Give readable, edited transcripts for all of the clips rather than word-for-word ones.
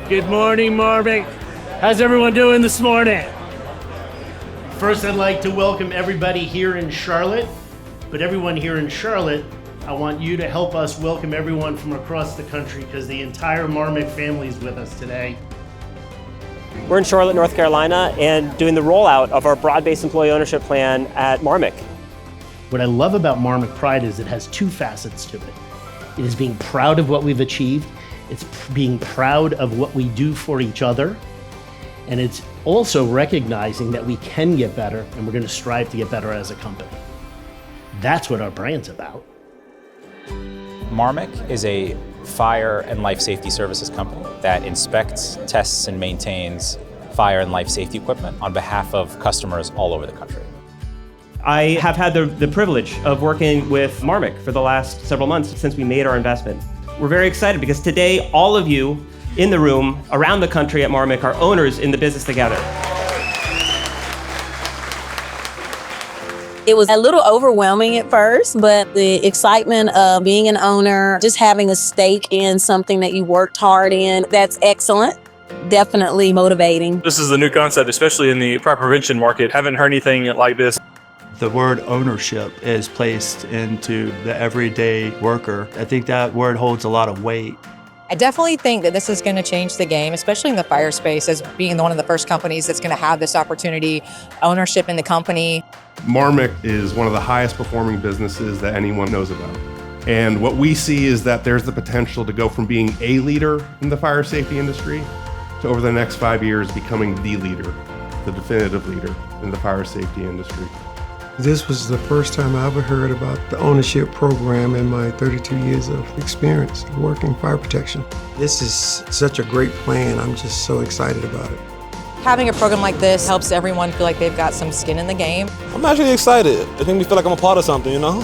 Good morning, Marmic. How's everyone doing this morning? First, I'd like to welcome everybody here in Charlotte. But everyone here in Charlotte, I want you to help us welcome everyone from across the country because the entire Marmic family is with us today. We're in Charlotte, North Carolina, and doing the rollout of our broad-based employee ownership plan at Marmic. What I love about Marmic Pride is it has two facets to it. It is being proud of what we've achieved. It's being proud of what we do for each other. And it's also recognizing that we can get better and we're going to strive to get better as a company. That's what our brand's about. Marmic is a fire and life safety services company that inspects, tests, and maintains fire and life safety equipment on behalf of customers all over the country. I have had the privilege of working with Marmic for the last several months since we made our investment. We're very excited because today all of you in the room around the country at Marmic are owners in the business together. It was a little overwhelming at first, but the excitement of being an owner, just having a stake in something that you worked hard in, that's excellent. Definitely motivating. This is a new concept, especially in the fire prevention market. Haven't heard anything like this. The word ownership is placed into the everyday worker. I think that word holds a lot of weight. I definitely think that this is going to change the game, especially in the fire space, as being one of the first companies that's going to have this opportunity, ownership in the company. Marmic is one of the highest performing businesses that anyone knows about. And what we see is that there's the potential to go from being a leader in the fire safety industry to over the next 5 years becoming the leader, the definitive leader in the fire safety industry. This was the first time I ever heard about the ownership program in my 32 years of experience working fire protection. This is such a great plan. I'm just so excited about it. Having a program like this helps everyone feel like they've got some skin in the game. I'm actually excited. It makes me feel like I'm a part of something, you know?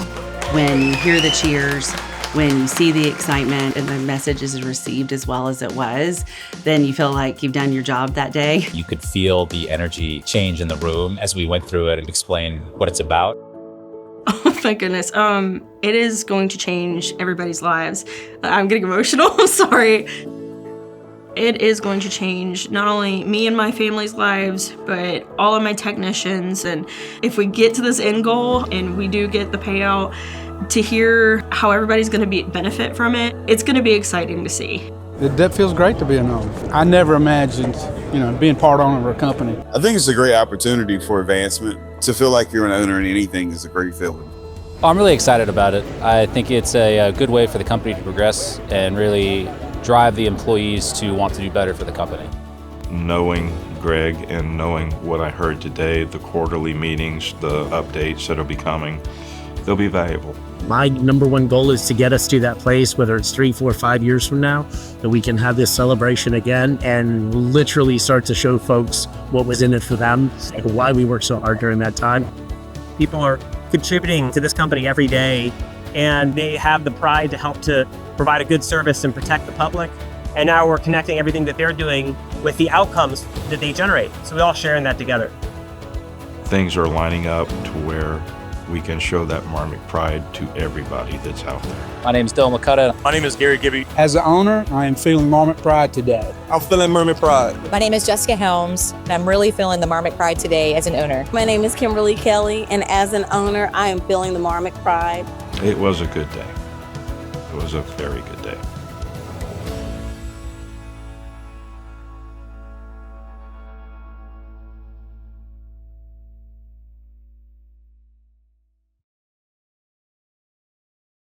When you hear the cheers, when you see the excitement and the message is received as well as it was, then you feel like you've done your job that day. You could feel the energy change in the room as we went through it and explained what it's about. Oh my goodness. It is going to change everybody's lives. I'm getting emotional, I'm sorry. It is going to change not only me and my family's lives, but all of my technicians. And if we get to this end goal and we do get the payout, to hear how everybody's going to benefit from it, it's going to be exciting to see. That feels great to be an owner. I never imagined, being part owner of a company. I think it's a great opportunity for advancement. To feel like you're an owner in anything is a great feeling. I'm really excited about it. I think it's a good way for the company to progress and really drive the employees to want to do better for the company. Knowing Greg and knowing what I heard today, the quarterly meetings, the updates that will be coming, they'll be valuable. My number one goal is to get us to that place, whether it's 3, 4, 5 years from now, that we can have this celebration again and literally start to show folks what was in it for them, and why we worked so hard during that time. People are contributing to this company every day, and they have the pride to help to provide a good service and protect the public. And now we're connecting everything that they're doing with the outcomes that they generate. So we all share in that together. Things are lining up to where we can show that Marmic pride to everybody that's out there. My name is Dylan McCutta. My name is Gary Gibby. As an owner, I am feeling Marmic pride today. I'm feeling Marmic pride. My name is Jessica Helms, and I'm really feeling the Marmic pride today as an owner. My name is Kimberly Kelly, and as an owner, I am feeling the Marmic pride. It was a good day. It was a very good day.